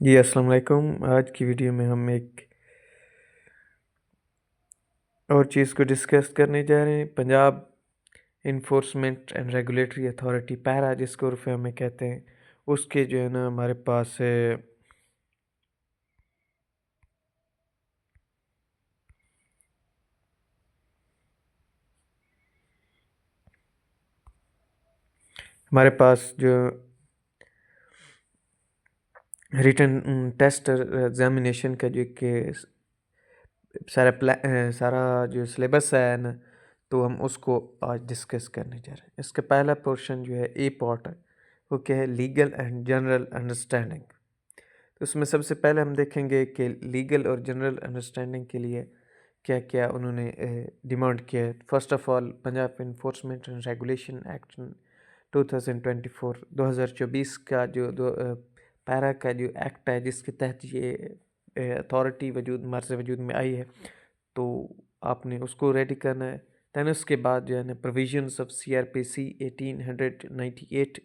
जी, अस्सलाम वालेकुम। आज की वीडियो में हम एक और चीज़ को डिस्कस करने जा रहे हैं। Punjab enforcement and regulatory authority para, जिसको उर्फ़ में कहते हैं, उसके जो है ना हमारे पास हमारे पास जो रिटन टेस्ट एग्ज़ामिनेशन का जो एक सारा जो सिलेबस है ना, तो हम उसको आज डिस्कस करने जा रहे हैं। इसका पहला पोर्शन जो है ए पार्ट है, वो क्या है? Legal and general understanding. तो उसमें सबसे पहले हम देखेंगे कि लीगल और जनरल अंडरस्टैंडिंग के लिए क्या क्या उन्होंने डिमांड किया है। First of all, Punjab enforcement and regulation act 2024 2024 का जो पैरा का जो एक्ट है, जिसके तहत ये अथॉरिटी वजूद हमारे से वजूद में आई है, तो आपने उसको रेडी करना है। दैन उसके बाद जो है ना provisions of CRPC 1898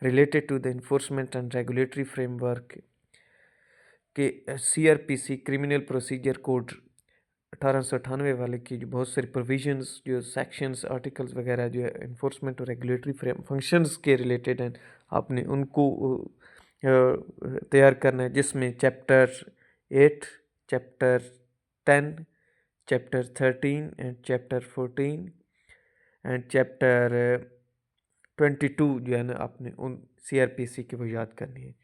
related to the enforcement and regulatory framework के CRPC क्रिमिनल प्रोसीजर कोड 1898 वाले की जो बहुत सारी प्रोविजंस, जो सेक्शंस, आर्टिकल्स वगैरह जो है इन्फोर्समेंट और रेगुलेटरी फ्रेम फंक्शंस के रिलेटेड हैं, आपने उनको तैयार करना है, जिसमें chapter 8, chapter 10, chapter 13 and chapter 14 and chapter 22 जो है ना आपने उन CRPC की वो याद करनी है।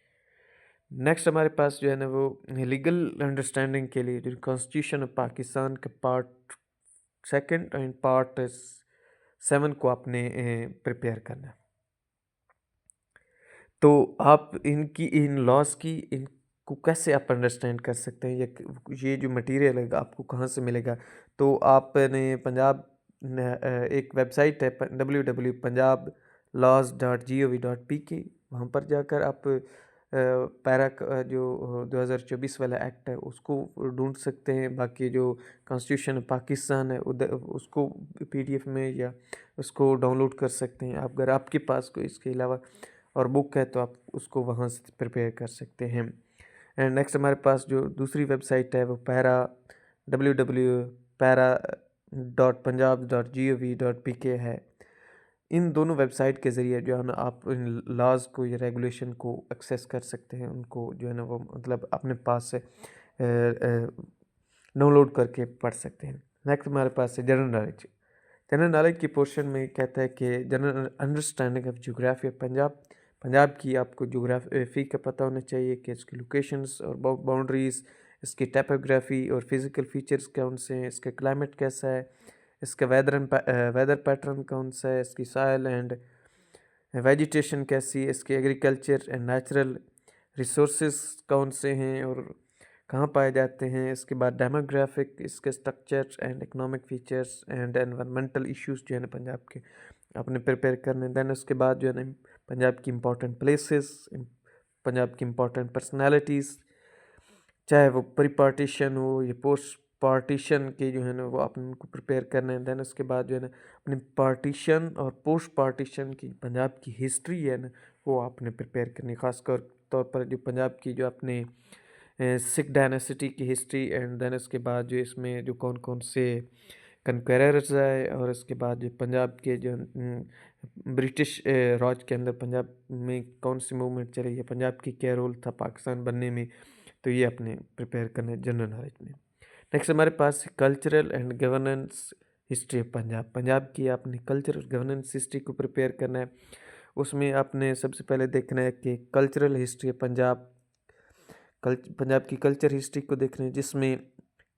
नेक्स्ट हमारे पास जो है ना वो लीगल अंडरस्टैंडिंग के लिए जो कॉन्स्टिट्यूशन ऑफ पाकिस्तान का पार्ट सेकंड एंड पार्ट 7 को आपने प्रिपेयर करना है। तो आप इनकी इन लॉज की इनको कैसे आप अंडरस्टैंड कर सकते हैं, ये जो मटेरियल है आपको कहाँ से मिलेगा? तो आपने पंजाब एक वेबसाइट है www.punjablawz.gov.pk, वहाँ पर जाकर आप पैरा जो 2024 वाला एक्ट है उसको ढूंढ सकते हैं। बाकी जो कॉन्स्टिट्यूशन पाकिस्तान है उधर उसको PDF में या उसको डाउनलोड कर सकते हैं आप, अगर आपके पास कोई इसके अलावा और बुक है तो आप उसको वहाँ से प्रिपेयर कर सकते हैं। एंड नेक्स्ट हमारे पास जो दूसरी वेबसाइट है वो पैरा www.para.punjab.gov.pk है। इन दोनों वेबसाइट के ज़रिए जो है ना आप इन लॉज को या रेगुलेशन को एक्सेस कर सकते हैं, उनको जो है ना वो मतलब अपने पास से डाउनलोड करके पढ़ सकते हैं। नेक्स्ट हमारे पास है जनरल नॉलेज। जनरल नॉलेज की पोर्शन में कहता है कि general understanding of geography of Punjab. Punjab की आपको जोग्राफी का पता होना चाहिए कि इसकी लोकेशंस और बाउंड्रीज, इसकी टोपोग्राफी और फिज़िकल फीचर्स कौन से हैं, इसका क्लाइमेट कैसा है, इसका वेदर पैटर्न कौन सा है, इसकी सॉइल एंड वेजिटेशन कैसी है, इसके एग्रीकल्चर एंड नेचुरल रिसोर्सेज कौन से हैं और कहाँ पाए जाते हैं। इसके बाद डेमोग्राफिक, इसके structure and economic features and environmental issues जो है ना पंजाब के आपने प्रिपेयर करने। दैन उसके बाद जो है ना पंजाब की इम्पोर्टेंट प्लेसेस, पंजाब की इम्पोर्टेंट पर्सनालिटीज़, चाहे वो प्री पार्टीशन हो या पोस्ट पार्टीशन के जो है ना वो आपने उनको प्रिपेयर करना है। दैन उसके बाद जो है ना अपनी पार्टीशन और पोस्ट पार्टीशन की पंजाब की हिस्ट्री है ना वो आपने प्रिपेयर करनी, खासकर तौर पर जो पंजाब की जो अपने सिख डायनेसिटी की हिस्ट्री। एंड देन उसके बाद जो इसमें जो कौन कौन से कनक्वेरर्स आए, और उसके बाद जो पंजाब के जो ब्रिटिश राज के अंदर पंजाब में कौन सी मूवमेंट चली है, पंजाब की क्या रोल था पाकिस्तान बनने में, तो ये अपने प्रिपेयर करना है जनरल नॉलेज में। नेक्स्ट हमारे पास cultural and governance history of Punjab. Punjab की आपने कल्चर और गवर्नेंस हिस्ट्री को प्रिपेयर करना है। उसमें आपने सबसे पहले देखना है कि cultural history of Punjab, Punjab की कल्चर हिस्ट्री को देखना है, जिसमें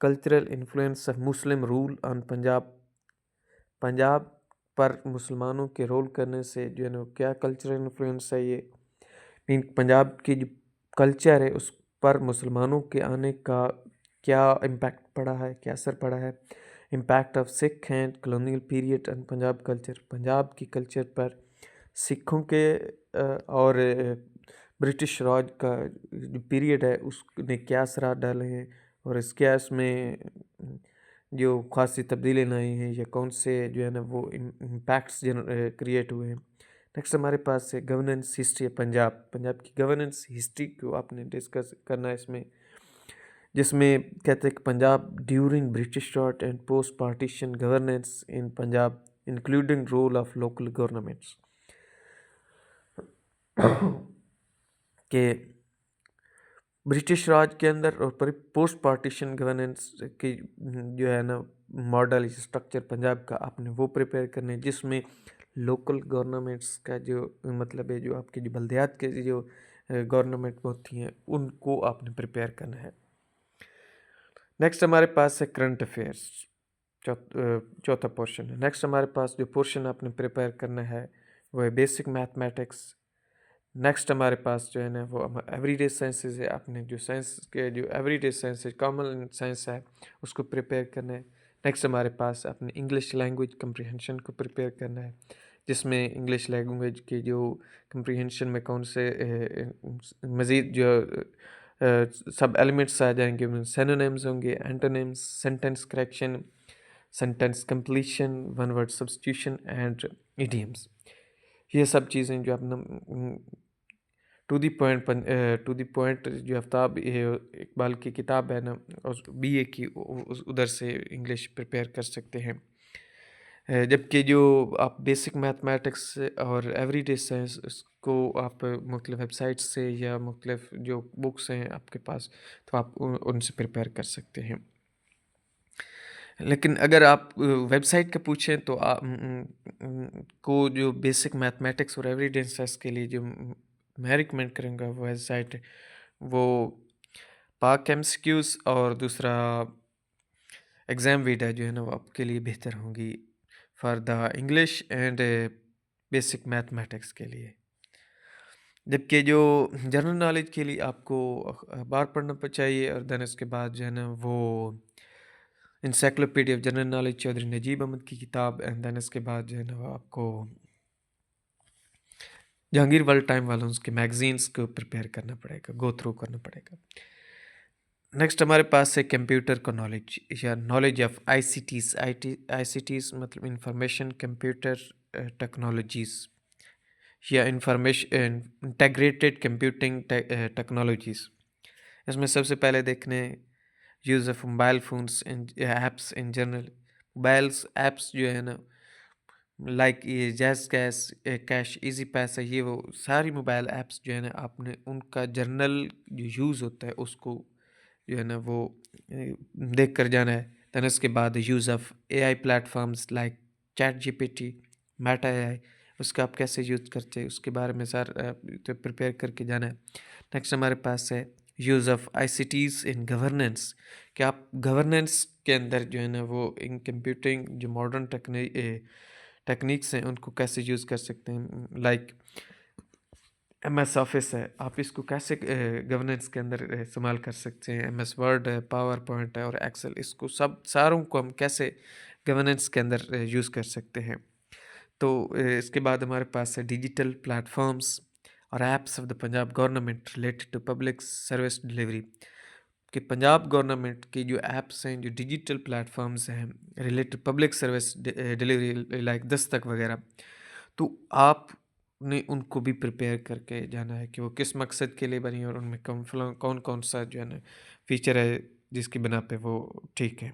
cultural influence of Muslim rule on Punjab, Punjab पर मुसलमानों के रोल करने से जो है ना क्या कल्चरल इन्फ्लुएंस है, ये मीन पंजाब की जो कल्चर है उस पर मुसलमानों के आने का क्या इम्पैक्ट पड़ा है, क्या असर पड़ा है। Impact of Sikh and colonial period and Punjab culture, Punjab की कल्चर पर सिखों के और ब्रिटिश राज का जो पीरियड है उसने क्या असरात डाले हैं, और इसके इसमें जो खासी तब्दीलियाँ आई हैं या कौन से जो है ना वो इम्पैक्ट्स क्रिएट हुए हैं। नेक्स्ट हमारे पास है गवर्नेंस हिस्ट्री पंजाब। पंजाब की गवर्नेंस हिस्ट्री को आपने डिस्कस करना है इसमें, जिसमें कहते हैं कि Punjab during British rule and post partition governance in Punjab including role of local governments, के ब्रिटिश राज के अंदर और पोस्ट पार्टीशन गवर्नेंस की जो है ना मॉडल स्ट्रक्चर पंजाब का आपने वो प्रिपेयर करने, जिसमें लोकल गवर्नमेंट्स का जो मतलब है, जो आपकी जो बल्दियात के जो गवर्नमेंट होती हैं उनको आपने प्रिपेयर करना है। नेक्स्ट हमारे पास है करंट अफेयर्स, चौथा पोर्शन है। नेक्स्ट हमारे पास जो पोर्शन आपने प्रिपेयर करना है वो है बेसिक मैथमेटिक्स। नेक्स्ट हमारे पास जो है ना वो एवरीडे साइंसेज है। आपने जो साइंस के जो एवरीडे साइंस है, कॉमन साइंस है, उसको प्रिपेयर करना है। नेक्स्ट हमारे पास अपने इंग्लिश लैंग्वेज कम्प्रीहेंशन को प्रिपेयर करना है, जिसमें इंग्लिश लैंग्वेज के जो कम्प्रीहेंशन में कौन से मज़ीद जो सब एलिमेंट्स आ जाएंगे, उनमें सिनोनिम्स होंगे, antonyms, sentence correction, sentence completion, one word substitution and idioms. ये सब चीज़ें जो अपना टू द पॉइंट जो आफ्ताब इकबाल की किताब है ना, और बीए की उधर से इंग्लिश प्रिपेयर कर सकते हैं। जबकि जो आप बेसिक मैथमेटिक्स और एवरीडे साइंस इसको आप मुख्तलिफ वेबसाइट से या मुख्तलिफ जो बुक्स हैं आपके पास, तो आप उनसे प्रिपेयर कर सकते हैं। लेकिन अगर आप वेबसाइट का पूछें तो को जो बेसिक मैथमेटिक्स और एवरीडे साइंस के लिए जो मैं रिकमेंड करूँगा वो वेबसाइट, वो पाक एमसीक्यूज़ और दूसरा एग्ज़ाम वीडा जो है ना वो आपके लिए बेहतर होंगी for the English and basic mathematics के लिए। जबकि जो जनरल नॉलेज के लिए आपको अखबार पढ़ना चाहिए, और देन उसके बाद जो है ना वो encyclopedia of general knowledge Chaudhry Najib Ahmad की किताब, एंड देन इसके बाद जो है ना वो आपको जहांगीर वर्ल्ड टाइम वालों के मैगजीन्स को प्रिपेयर करना पड़ेगा, गो थ्रू करना पड़ेगा। नेक्स्ट हमारे पास है कंप्यूटर का नॉलेज या नॉलेज ऑफ आईसीटीज़ मतलब इंफॉर्मेशन कंप्यूटर टेक्नोलॉजीज़ या इंफॉर्मेशन इंटीग्रेटेड कंप्यूटिंग टेक्नोलॉजीज़। इसमें सबसे पहले देखने use of mobile phones and apps in general. Mobiles apps जो है ना लाइक ये जैज़ कैश इजी पैसा, ये वो सारी मोबाइल ऐप्स जो है ना आपने उनका जनरल जो यूज़ होता है उसको जो है ना वो देख कर जाना है। दैन उसके बाद use of AI platforms like chat GPT, Meta AI, उसका आप कैसे यूज़ करते हैं उसके बारे में सारा तो प्रिपेयर करके जाना है। नेक्स्ट हमारे पास है यूज़ ऑफ आईसीटीज़ इन गवर्नेंस, कि आप गवर्नेंस के अंदर जो है ना वो इन कंप्यूटिंग जो मॉडर्न टेक्निक्स हैं उनको कैसे यूज़ कर सकते हैं। लाइक एमएस ऑफिस है, आप इसको कैसे गवर्नेंस के अंदर इस्तेमाल कर सकते हैं। एमएस वर्ड है, पावर पॉइंट है और एक्सेल, इसको सब सारों को हम कैसे गवर्नेंस के अंदर यूज़ कर सकते हैं। तो इसके बाद हमारे पास है डिजिटल प्लेटफॉर्म्स और apps of the Punjab government related to public service delivery, कि पंजाब गवर्नमेंट की जो ऐप्स हैं, जो डिजिटल प्लेटफॉर्म्स हैं related public service delivery like Dastak वगैरह, तो आपने उनको भी प्रिपेयर करके जाना है कि वो किस मकसद के लिए बनी और उनमें कौन कौन सा जो है ना फीचर है जिसकी बिना पे वो ठीक है।